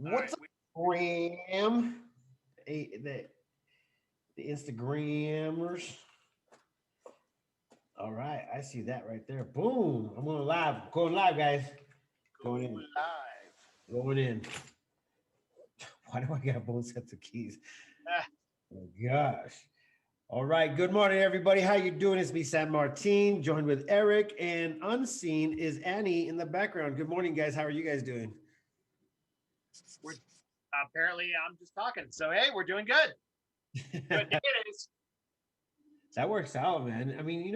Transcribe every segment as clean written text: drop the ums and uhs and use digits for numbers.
What's up, Graham? The Instagrammers. All right, I see that right there. Boom! I'm going live. Going live, guys. Going in. Live. Going in. Why do I got both sets of keys? Oh gosh. All right. Good morning, everybody. How you doing? It's me, San Martin, joined with Eric, and unseen is Annie in the background. Good morning, guys. How are you guys doing? We're apparently I'm just talking. So hey, we're doing good. Good day it is. That works out, man. I mean,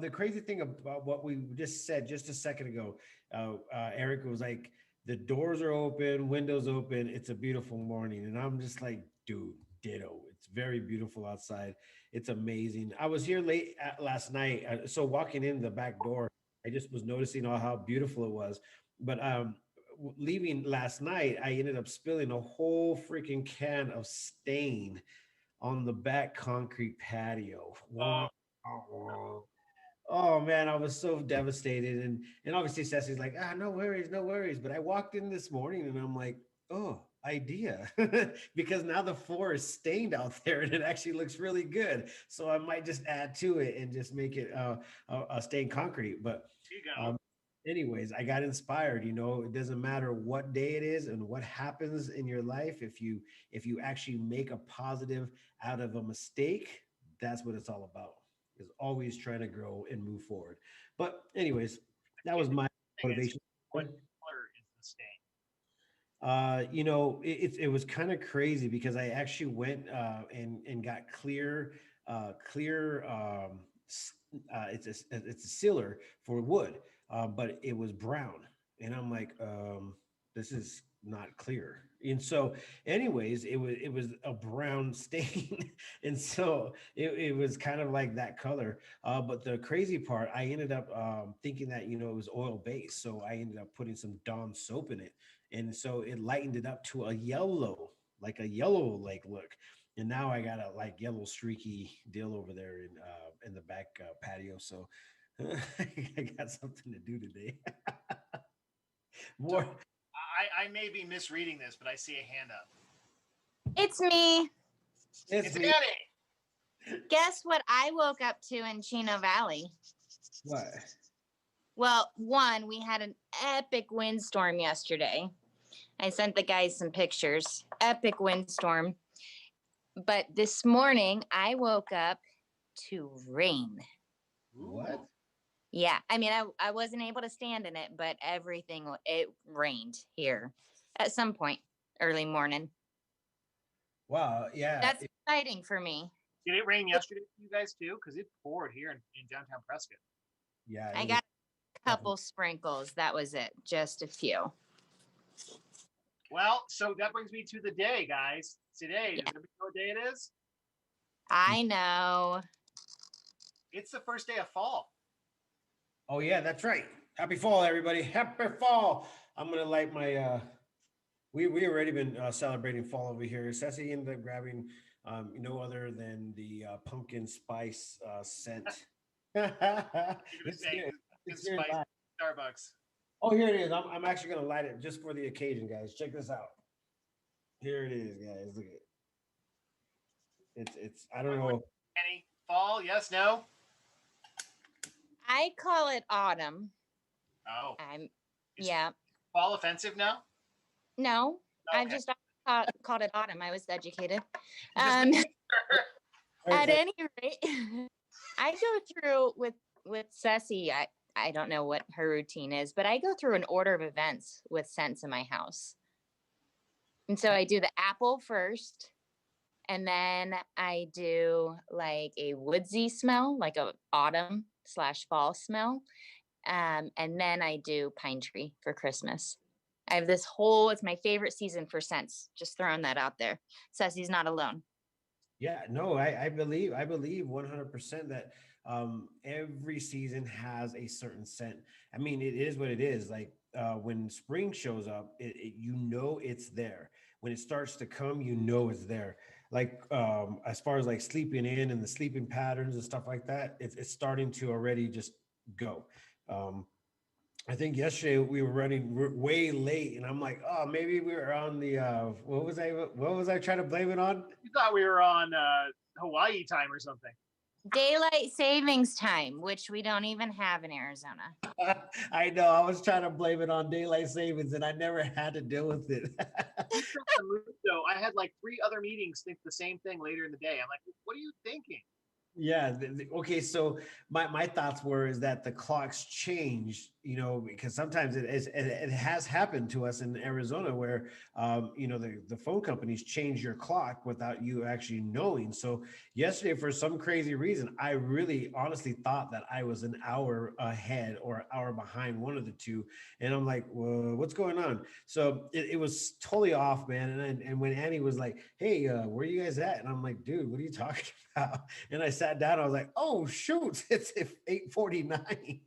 the crazy thing about what we just said just a second ago, Eric was like, the doors are open, windows open. It's a beautiful morning. And I'm just like, dude, ditto. It's very beautiful outside. It's amazing. I was here late last night. So walking in the back door, I just was noticing how beautiful it was. But leaving last night, I ended up spilling a whole freaking can of stain on the back concrete patio. Wow. Oh man, I was so devastated. And obviously Cecily's like, no worries, no worries. But I walked in this morning and I'm like, oh, idea. Because now the floor is stained out there and it actually looks really good. So I might just add to it and just make it a stained concrete. But Here you go. anyways, I got inspired. It doesn't matter what day it is and what happens in your life. If you actually make a positive out of a mistake, that's what it's all about, is always trying to grow and move forward. But anyways, that was my motivation. What color is the stain? It was kind of crazy because I actually went and got clear it's a sealer for wood, but it was brown, and I'm like, this is not clear. And so anyways, it was a brown stain. And so it was kind of like that color, but the crazy part, I ended up thinking that it was oil based, so I ended up putting some Dawn soap in it, and so it lightened it up to a yellow, like a yellow like look. And now I got a like yellow streaky deal over there in the back patio. So I got something to do today. More. So I may be misreading this, but I see a hand up. It's me. It's Annie. Guess what I woke up to in Chino Valley? What? Well, one, we had an epic windstorm yesterday. I sent the guys some pictures. Epic windstorm. But this morning, I woke up to rain. What? Yeah. I mean, I wasn't able to stand in it, but it rained here at some point early morning. Wow. Yeah. That's exciting for me. Did it rain yesterday for you guys too? Because it poured here in downtown Prescott. Yeah. I got a couple sprinkles. That was it. Just a few. Well, so that brings me to the day, guys. Today, does everybody know what day it is? I know. It's the first day of fall. Oh yeah, that's right. Happy fall, everybody. Happy fall. I'm gonna light my we already been celebrating fall over here. Ceci ended up grabbing no other than the pumpkin spice scent. It's spice Starbucks. Oh, here it is. I'm actually gonna light it just for the occasion, guys. Check this out. Here it is, guys. Look at it. It's I don't know. Any fall? Yes, no? I call it autumn. Oh. Yeah. Fall offensive now? No, okay. I've just called it autumn. I was educated. At any rate, I go through with Ceci. I don't know what her routine is, but I go through an order of events with scents in my house. And so I do the apple first, and then I do like a woodsy smell, like a autumn/fall smell. And then I do pine tree for Christmas. I have it's my favorite season for scents. Just throwing that out there. Ceci's not alone. Yeah, no, I believe 100% that every season has a certain scent. I mean, it is what it is. Like when spring shows up, it's there. When it starts to come, it's there. Like as far as like sleeping in and the sleeping patterns and stuff like that, it's starting to already just go. I think yesterday we were running way late, and I'm like, oh, maybe we were on the what was I trying to blame it on? You thought we were on Hawaii time or something. Daylight savings time, which we don't even have in Arizona. I know. I was trying to blame it on daylight savings, and I never had to deal with it. So I had like 3 other meetings think the same thing later in the day. I'm like, what are you thinking? Yeah. Okay. So my thoughts were is that the clocks change, because sometimes it has happened to us in Arizona where, the phone companies change your clock without you actually knowing. So yesterday, for some crazy reason, I really honestly thought that I was an hour ahead or an hour behind, one of the two. And I'm like, well, what's going on? So it was totally off, man. And when Annie was like, hey, where you guys at? And I'm like, dude, what are you talking about? And I sat down. I was like, "Oh shoot, it's 8:49."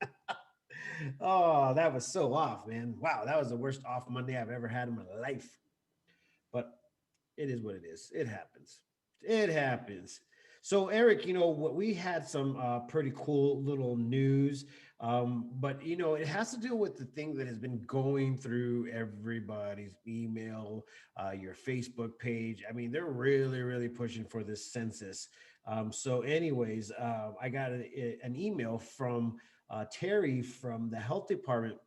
Oh, that was so off, man. Wow, that was the worst off Monday I've ever had in my life. But it is what it is. It happens. It happens. So, Eric, what we had some pretty cool little news, but it has to do with the thing that has been going through everybody's email, your Facebook page. I mean, they're really, really pushing for this census. So, anyways, I got an email from Terry from the health department,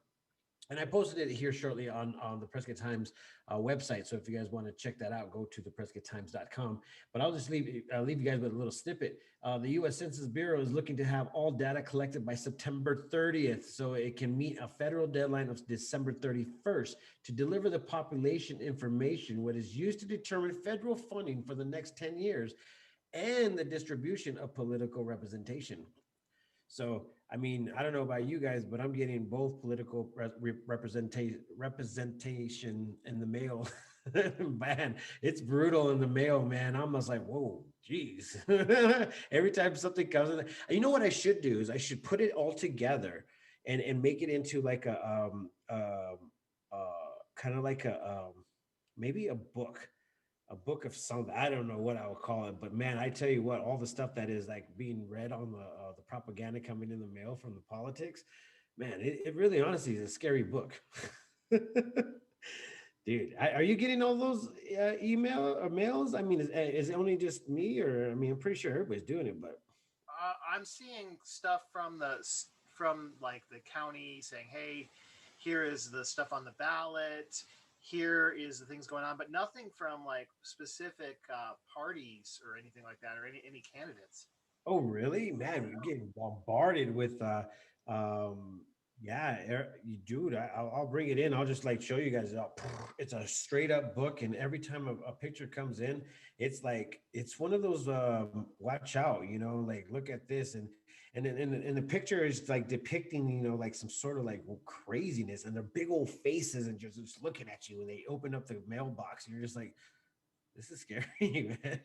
and I posted it here shortly on the Prescott Times website. So if you guys want to check that out, go to theprescotttimes.com. But I'll just leave you guys with a little snippet. The U.S. Census Bureau is looking to have all data collected by September 30th, so it can meet a federal deadline of December 31st to deliver the population information, what is used to determine federal funding for the next 10 years and the distribution of political representation. So, I mean, I don't know about you guys, but I'm getting both political representation in the mail. Man, it's brutal in the mail, man. I'm just like, whoa, geez. Every time something comes in, you know what I should do is I should put it all together and make it into like kind of like maybe a book of something. I don't know what I would call it, but man, I tell you what, all the stuff that is like being read on the propaganda coming in the mail from the politics, man, it really honestly is a scary book. Dude, are you getting all those email or mails? I mean, is it only just me, or I mean, I'm pretty sure everybody's doing it, but I'm seeing stuff from like the county saying, "Hey, here is the stuff on the ballot. Here is the things going on," but nothing from like specific parties or anything like that, or any candidates. oh, really? Man, we're getting bombarded with um yeah, you dude, I'll bring it in. I'll just like show you guys. It's a straight up book, and every time a picture comes in, it's like it's one of those watch out, like look at this, and the picture is like depicting, like some sort of like craziness, and their big old faces and just looking at you when they open up the mailbox, and you're just like, this is scary, man.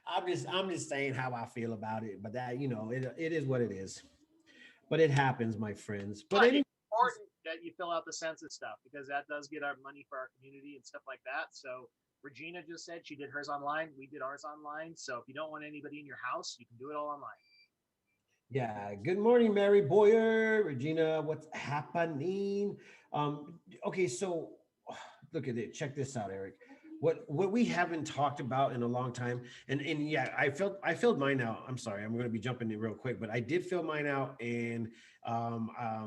I'm just saying how I feel about it, but that it is what it is. But it happens, my friends. But But anyway, it's important that you fill out the census stuff because that does get our money for our community and stuff like that. So Regina just said she did hers online. We did ours online. So if you don't want anybody in your house, you can do it all online. yeah. Good morning, Mary Boyer, Regina. What's happening? Okay, so look at it. Check this out, Eric. What we haven't talked about in a long time, and yeah, I filled mine out. I'm sorry, I'm going to be jumping in real quick, but I did fill mine out, and I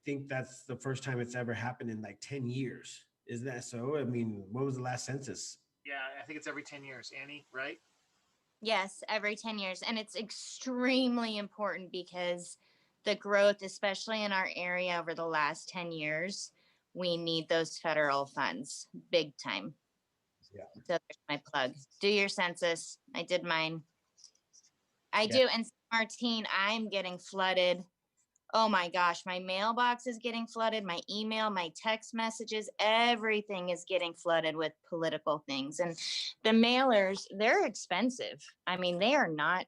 think that's the first time it's ever happened in like 10 years. Is that so? I mean, when was the last census? Yeah, I think it's every 10 years. Annie, right? Yes, every 10 years. And it's extremely important because the growth, especially in our area over the last 10 years, we need those federal funds big time. Yeah. So there's my plug. Do your census. I did mine. I Yeah. do. And Martine, I'm getting flooded. Oh my gosh, my mailbox is getting flooded, my email, my text messages, everything is getting flooded with political things. And the mailers, they're expensive. I mean, they are not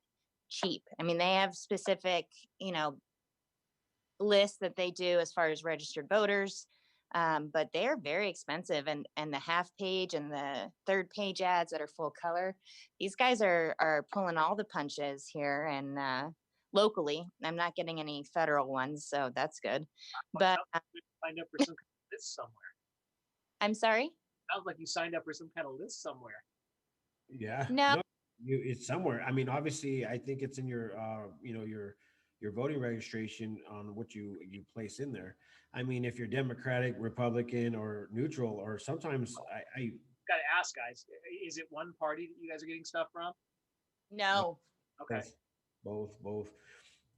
cheap. I mean, they have specific, lists that they do as far as registered voters. But they're very expensive, and the half page and the third page ads that are full color, these guys are pulling all the punches here, and locally. I'm not getting any federal ones, so that's good. But You signed up for some kind of list somewhere. I'm sorry. Sounds like you signed up for some kind of list somewhere. Yeah, No. no, it's somewhere. I mean, obviously, I think it's in your, your voting registration on what you place in there. I mean, if you're Democratic, Republican, or neutral, or sometimes I Got to ask, guys, is it one party that you guys are getting stuff from? no, No. Okay.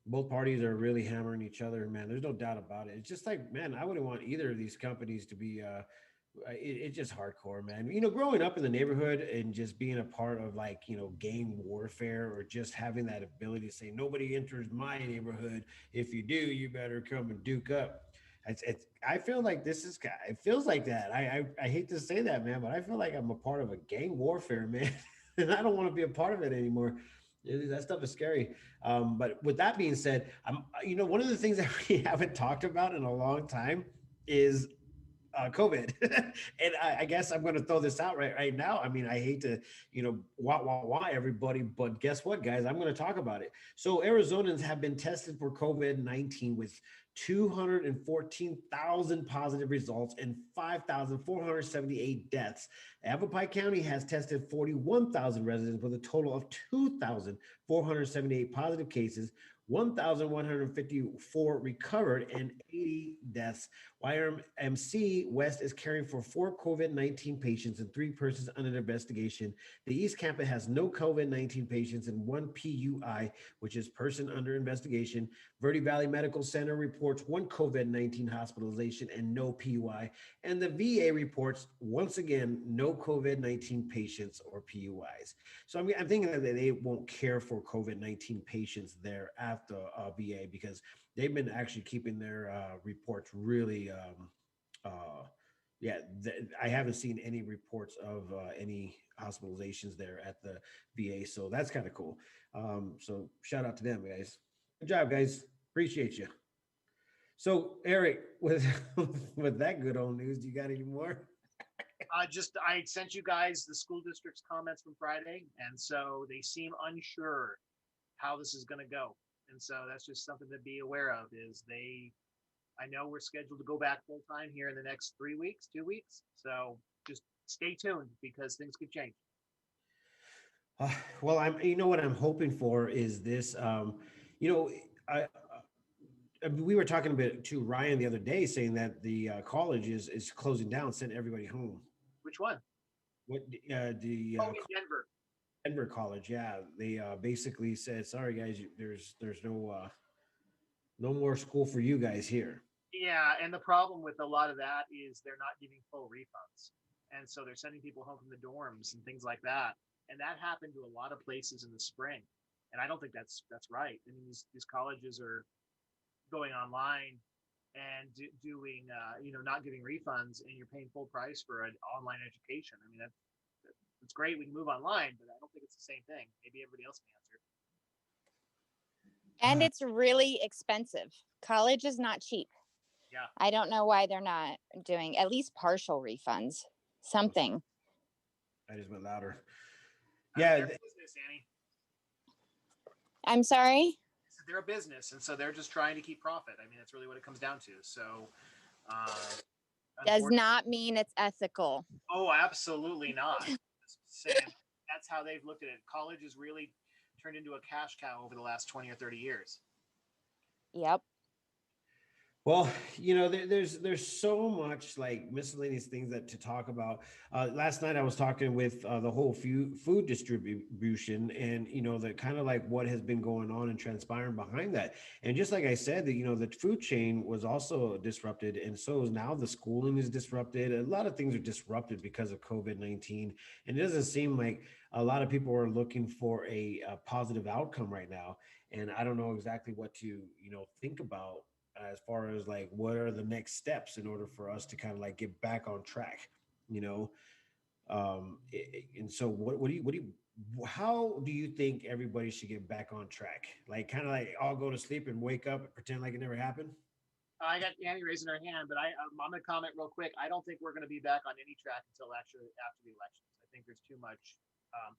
both parties are really hammering each other, man. There's no doubt about it. It's just like, man, I wouldn't want either of these companies to be it's just hardcore, man. Growing up in the neighborhood and just being a part of, like, gang warfare, or just having that ability to say nobody enters my neighborhood. If you do, you better come and duke up. I feel like this is it feels like that. I hate to say that, man, but I feel like I'm a part of a gang warfare, man. And I don't want to be a part of it anymore. That stuff is scary. But with that being said, one of the things that we haven't talked about in a long time is COVID. And I guess I'm going to throw this out right now. I mean, I hate to, why everybody, but guess what, guys? I'm going to talk about it. So Arizonans have been tested for COVID-19 with 214,000 positive results and 5,478 deaths. Avapai County has tested 41,000 residents with a total of 2,478 positive cases, 1,154 recovered, and 80 deaths. YMC West is caring for 4 COVID-19 patients and 3 persons under investigation. The East Campus has no COVID-19 patients and 1 PUI, which is person under investigation. Verde Valley Medical Center reports 1 COVID-19 hospitalization and no PUI. And the VA reports, once again, no COVID-19 patients or PUIs. So I'm thinking that they won't care for COVID-19 patients there at the VA, because they've been actually keeping their reports really, I haven't seen any reports of any hospitalizations there at the VA. So that's kind of cool. So shout out to them, guys. Good job, guys. Appreciate you. So Eric, with with that good old news, do you got any more? I sent you guys the school district's comments from Friday, and so they seem unsure how this is going to go. And so that's just something to be aware of. I know we're scheduled to go back full time here in the next 3 weeks, 2 weeks. So just stay tuned, because things could change. Well, what I'm hoping for is this. We were talking a bit to Ryan the other day, saying that the college is closing down, sent everybody home. Which one? What the in Denver. Denver College? Yeah, they basically said, "Sorry, guys, there's no more school for you guys here." Yeah, and the problem with a lot of that is they're not giving full refunds, and so they're sending people home from the dorms and things like that. And that happened to a lot of places in the spring, and I don't think that's right. I mean, these colleges are going online and doing not giving refunds, and you're paying full price for an online education. I mean, that's great. We can move online, but I don't think it's the same thing. Maybe everybody else can answer. And it's really expensive. College is not cheap. Yeah. I don't know why they're not doing at least partial refunds. Something. I just went louder. Yeah. Business, Annie. I'm sorry? They're a business, and so they're just trying to keep profit. I mean, that's really what it comes down to. So does not mean it's ethical. Oh, absolutely not. Saying, that's how they've looked at it. College has really turned into a cash cow over the last 20 or 30 years. Yep. Well, there's so much like miscellaneous things that to talk about. Last night I was talking with the whole food distribution, and the kind of like what has been going on and transpiring behind that. And just like I said, the food chain was also disrupted, and so is now the schooling is disrupted. A lot of things are disrupted because of COVID-19, and it doesn't seem like a lot of people are looking for a positive outcome right now. And I don't know exactly what to think about as far as like what are the next steps in order for us to kind of like get back on track, and so how do you think everybody should get back on track? Like kind of like all go to sleep and wake up and pretend like it never happened? I got Annie raising her hand, but I'm going to comment real quick. I don't think we're going to be back on any track until actually after the elections. I think there's too much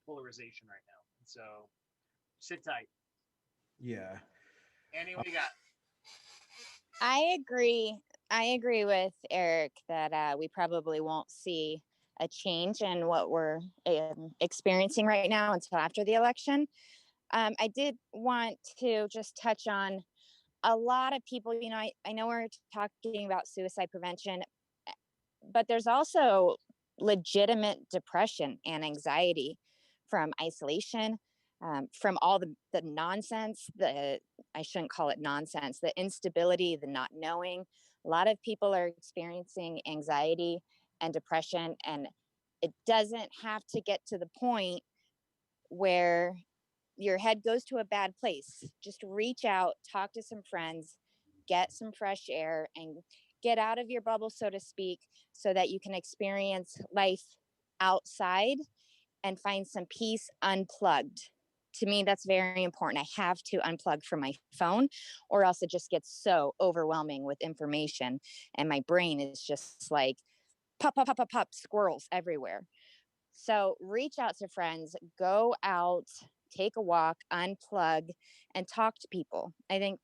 polarization right now, and so sit tight. Yeah. Annie, what do you got? I agree. I agree with Eric that we probably won't see a change in what we're experiencing right now until after the election. I did want to just touch on a lot of people. I know we're talking about suicide prevention, but there's also legitimate depression and anxiety from isolation, from all the nonsense, I shouldn't call it nonsense, the instability, the not knowing. A lot of people are experiencing anxiety and depression, and it doesn't have to get to the point where your head goes to a bad place. Just reach out, talk to some friends, get some fresh air, and get out of your bubble, so to speak, so that you can experience life outside and find some peace unplugged. To me, that's very important. I have to unplug from my phone, or else it just gets so overwhelming with information. And my brain is just like pop, pop, pop, pop, pop, squirrels everywhere. So reach out to friends, go out, take a walk, unplug, and talk to people. I think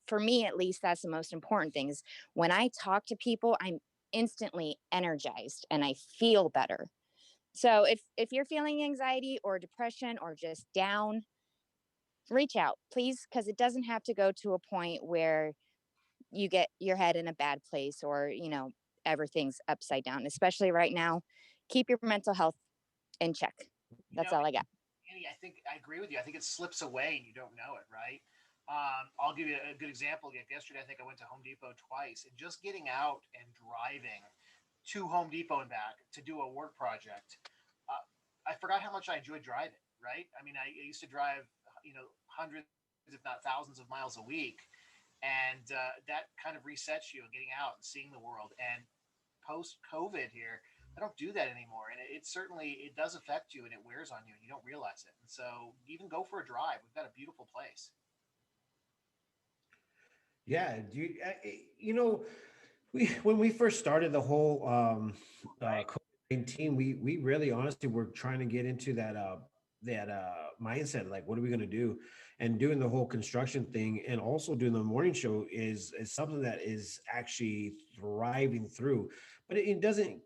for me, at least, that's the most important thing is when I talk to people, I'm instantly energized and I feel better. So if you're feeling anxiety or depression or just down, reach out, please, because it doesn't have to go to a point where you get your head in a bad place or, everything's upside down, especially right now. Keep your mental health in check. You That's know, all I got. Annie, I think I agree with you. I think it slips away and you don't know it, right? I'll give you a good example. Like yesterday, I think I went to Home Depot twice, and just getting out and driving to Home Depot and back to do a work project, I forgot how much I enjoyed driving. Right? I mean, I used to drive, hundreds, if not thousands, of miles a week, and that kind of resets you and getting out and seeing the world. And post COVID here, I don't do that anymore, and it certainly it does affect you and it wears on you, and you don't realize it. And so, even go for a drive. We've got a beautiful place. Yeah, we when we first started the whole Right? COVID-19, we really honestly were trying to get into that mindset, like what are we going to do, and doing the whole construction thing and also doing the morning show is something that is actually thriving through, but it doesn't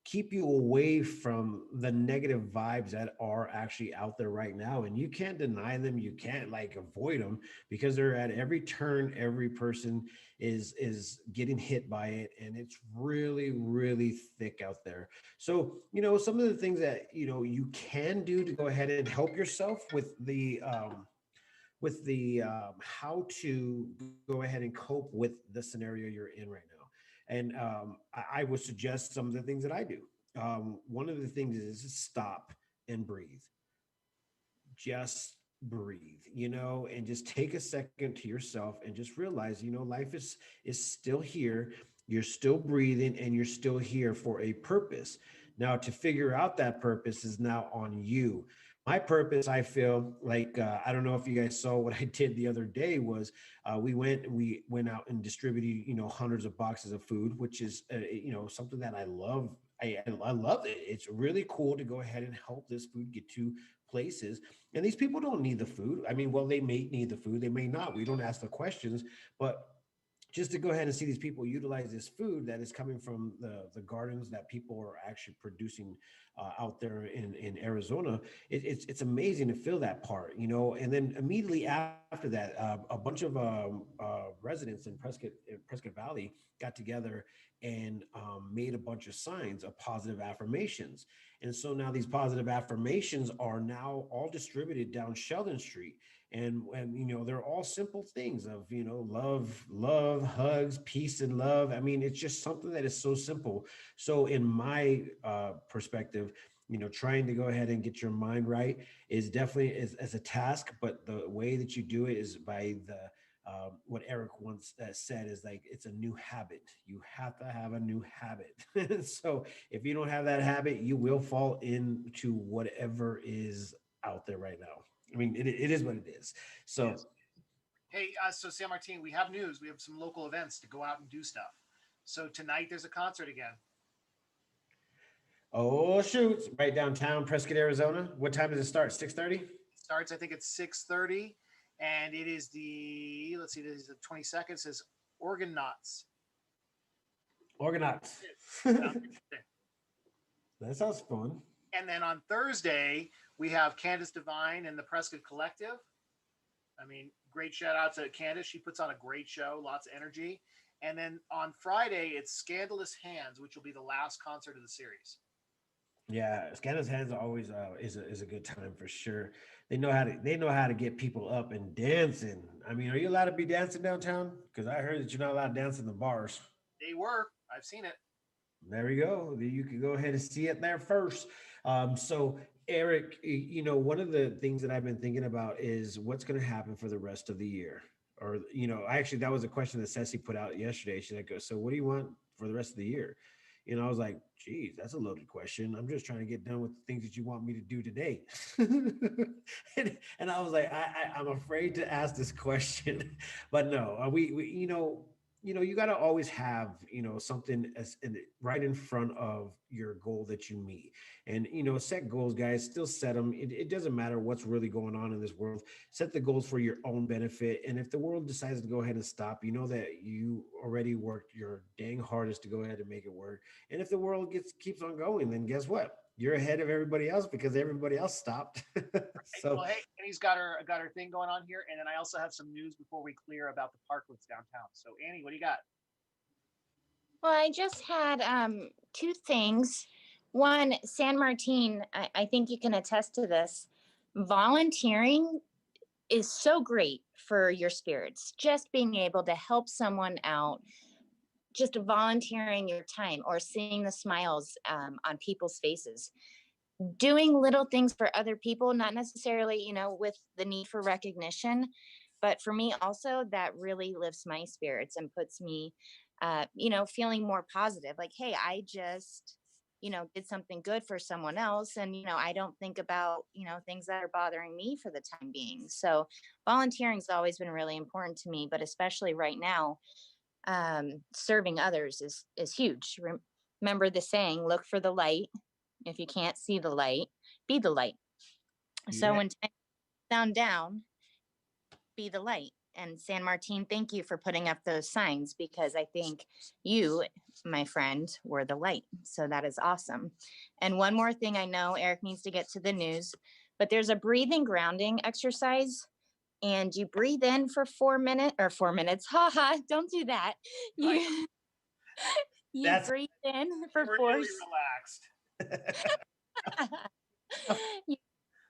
keep you away from the negative vibes that are actually out there right now, and you can't deny them, you can't like avoid them because they're at every turn. Every person is getting hit by it, and it's really really thick out there. So some of the things that you can do to go ahead and help yourself with the how to go ahead and cope with the scenario you're in right now. And I would suggest some of the things that I do. One of the things is stop and breathe. Just breathe, and just take a second to yourself and just realize, life is still here. You're still breathing and you're still here for a purpose. Now, to figure out that purpose is now on you. My purpose, I feel like, I don't know if you guys saw what I did the other day was we went out and distributed, hundreds of boxes of food, which is, something that I love. I love it. It's really cool to go ahead and help this food get to places. And these people don't need the food. I mean, well, they may need the food, they may not. We don't ask the questions, but just to go ahead and see these people utilize this food that is coming from the gardens that people are actually producing out there in Arizona. It's amazing to feel that part, And then immediately after that, a bunch of residents in Prescott Valley got together and made a bunch of signs of positive affirmations. And so now these positive affirmations are now all distributed down Sheldon Street, and they're all simple things of love, hugs, peace, and love. I mean, it's just something that is so simple. So in my perspective, trying to go ahead and get your mind right is definitely is as a task, but the way that you do it is by the what Eric once said is like it's a new habit. You have to have a new habit. So if you don't have that habit, you will fall into whatever is out there right now. I mean, it is what it is. So, Yes. Hey, so San Martin, we have news. We have some local events to go out and do stuff. So tonight there's a concert again. oh shoot, right downtown Prescott, Arizona. What time does it start? 6:30. It starts, I think it's 6:30, and it is the, let's see, this is the 22nd. It says Organ Knots. Organites. Yeah. That sounds fun. And then on Thursday, we have Candace Devine and the Prescott Collective. I mean, great shout out to Candace. She puts on a great show, lots of energy. And then on Friday, it's Scandalous Hands, which will be the last concert of the series. Yeah, Scandalous Hands always is a good time for sure. They know how to get people up and dancing. I mean, are you allowed to be dancing downtown? Because I heard that you're not allowed to dance in the bars. They were, I've seen it. There we go. You can go ahead and see it there first. So, Eric, one of the things that I've been thinking about is what's going to happen for the rest of the year. Or, actually, that was a question that Ceci put out yesterday. She's like, so what do you want for the rest of the year? I was like, geez, that's a loaded question. I'm just trying to get done with the things that you want me to do today. and I was like, I'm afraid to ask this question, but no, we you got to always have something right in front of your goal that you meet. And set goals, guys. Still set them. It doesn't matter what's really going on in this world. Set the goals for your own benefit. And if the world decides to go ahead and stop, you know that you already worked your dang hardest to go ahead and make it work. And if the world keeps on going, then guess what? You're ahead of everybody else because everybody else stopped. Right? So Well, hey, and he's got her thing going on here, and then I also have some news before we clear about the parklets downtown. So, Annie, what do you got? Well, I just had two things. One, San Martin, I think you can attest to this. Volunteering is so great for your spirits. Just being able to help someone out, just volunteering your time or seeing the smiles on people's faces, doing little things for other people, not necessarily, with the need for recognition, but for me also, that really lifts my spirits and puts me, feeling more positive. Like, hey, I just, did something good for someone else. And, I don't think about, things that are bothering me for the time being. So volunteering's always been really important to me, but especially right now, serving others is huge. Remember the saying, look for the light. If you can't see the light, be the light. So yeah, when times sound down, be the light. And San Martin, thank you for putting up those signs because I think you, my friend, were the light. So that is awesome. And one more thing, I know Eric needs to get to the news, but there's a breathing grounding exercise and you breathe in for 4 minutes or 4 minutes. Haha, don't do that. I You you that's breathe in for really relaxed. you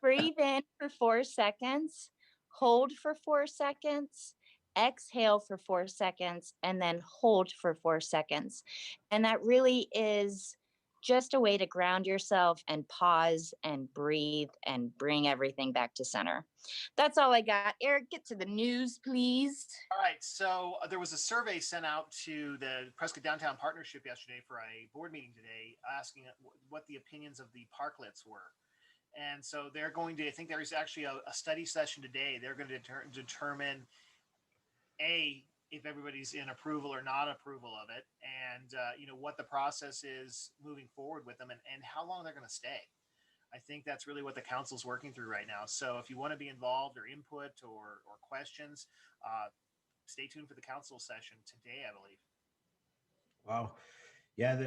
breathe in for 4 seconds, hold for 4 seconds, exhale for 4 seconds, and then hold for 4 seconds. And that really is just a way to ground yourself and pause and breathe and bring everything back to center. That's all I got. Eric, get to the news, please. All right. So there was a survey sent out to the Prescott Downtown Partnership yesterday for a board meeting today, asking what the opinions of the parklets were. And so they're going to, I think there is actually a study session today. They're going to determine a if everybody's in approval or not approval of it, and what the process is moving forward with them, and how long they're going to stay. I think that's really what the council's working through right now. So if you want to be involved or input or questions, stay tuned for the council session today, I believe. wow. Yeah,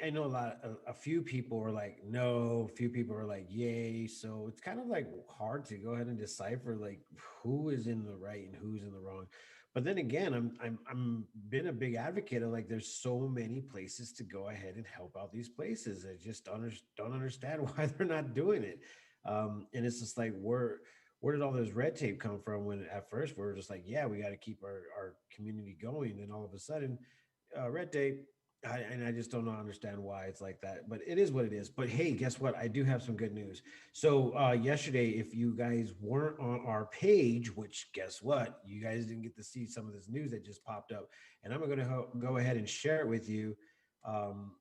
I know a few people are like, no, a few people are like, yay. So it's kind of like hard to go ahead and decipher like who is in the right and who's in the wrong. But then again, I'm been a big advocate of like there's so many places to go ahead and help out these places. I just don't understand why they're not doing it. And it's just like where did all this red tape come from when at first we are just like, yeah, we got to keep our community going, and all of a sudden, red tape. And I just don't understand why it's like that, but it is what it is. But hey, guess what? I do have some good news. So yesterday, if you guys weren't on our page, which guess what? You guys didn't get to see some of this news that just popped up. And I'm going to go ahead and share it with you. Um,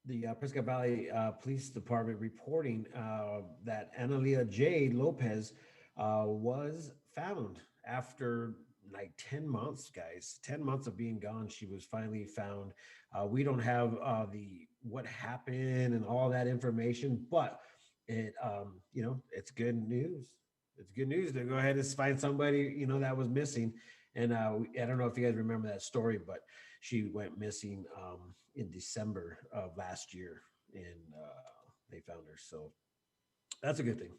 the Prescott Valley Police Department reporting that Analia J. Lopez was found after like 10 months, guys. 10 months of being gone, she was finally found. We don't have the what happened and all that information, but it's good news. it's good news to go ahead and find somebody, that was missing. And I don't know if you guys remember that story, but she went missing in December of last year, and they found her. So that's a good thing.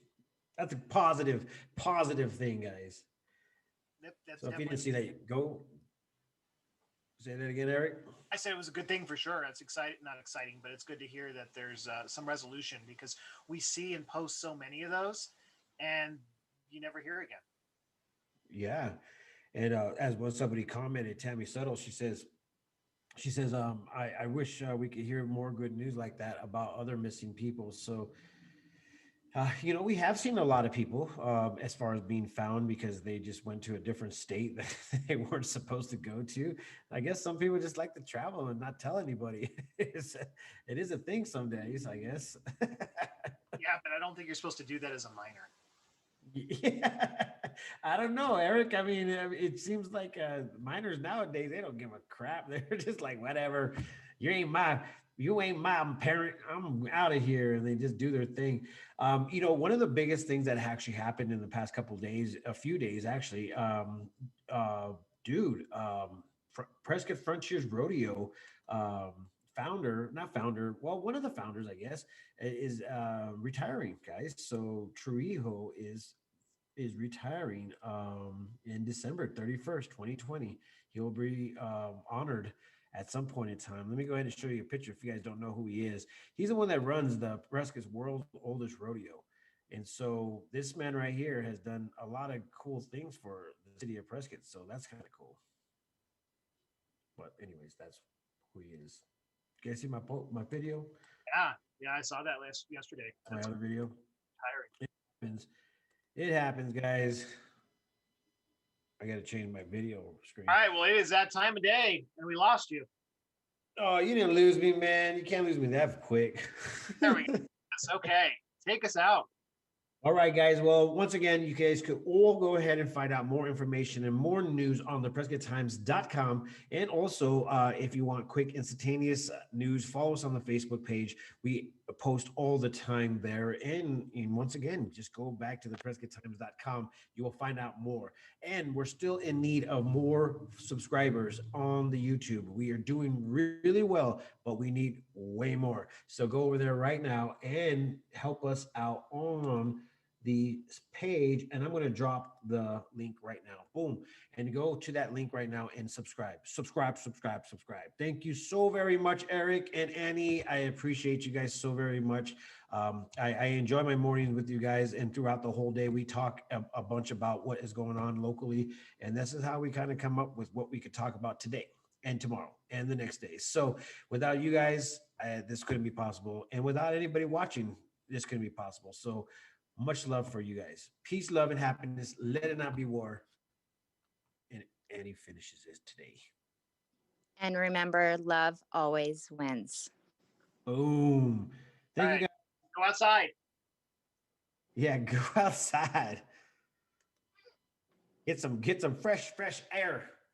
That's a positive thing, guys. Yep, that's So if you didn't definitely. see that, go say that again, Eric. I said it was a good thing for sure. That's exciting, not exciting, but it's good to hear that there's some resolution because we see and post so many of those, and you never hear again. Yeah, and as when somebody commented, Tammy Settle, she says, I wish we could hear more good news like that about other missing people. So we have seen a lot of people as far as being found because they just went to a different state that they weren't supposed to go to. I guess some people just like to travel and not tell anybody. It is a thing some days, I guess. Yeah, but I don't think you're supposed to do that as a minor. Yeah, I don't know, Eric. I mean, it seems like minors nowadays they don't give a crap. They're just like, whatever. You ain't my, you ain't my parent. I'm out of here, and they just do their thing. One of the biggest things that actually happened in the past couple of days, a few days actually, uh, dude, Prescott Frontiers Rodeo not founder, well, one of the founders, I guess, is retiring, guys. So Trujillo is retiring in December 31st, 2020. He'll be honored at some point in time. Let me go ahead and show you a picture if you guys don't know who he is. He's the one that runs the Prescott's world's oldest rodeo. And so this man right here has done a lot of cool things for the city of Prescott. So that's kind of cool. But anyways, that's who he is. You guys see my video? Yeah, yeah, I saw that yesterday. My That's other video? tiring. It happens. It happens, guys. I got to change my video screen. All right, well, it is that time of day, and we lost you. Oh, you didn't lose me, man. You can't lose me that quick. There we go. That's okay. Take us out. All right, guys. Well, once again, you guys could all go ahead and find out more information and more news on the PrescottTimes.com. And also, if you want quick, instantaneous news, follow us on the Facebook page. We post all the time there. And once again, just go back to the PrescottTimes.com. You will find out more. And we're still in need of more subscribers on the YouTube. We are doing really well, but we need way more. So go over there right now and help us out on the page, and I'm going to drop the link right now. Boom. And go to that link right now and subscribe. Thank you so very much, Eric and Annie. I appreciate you guys so very much. I enjoy my mornings with you guys, and throughout the whole day we talk a bunch about what is going on locally, and this is how we kind of come up with what we could talk about today and tomorrow and the next day. So without you guys, this couldn't be possible, and without anybody watching, this couldn't be possible. So much love for you guys. Peace, love, and happiness. Let it not be war. And Annie finishes this today. And remember, love always wins. Boom. Thank you guys. Go outside. Yeah, go outside. Get some fresh air.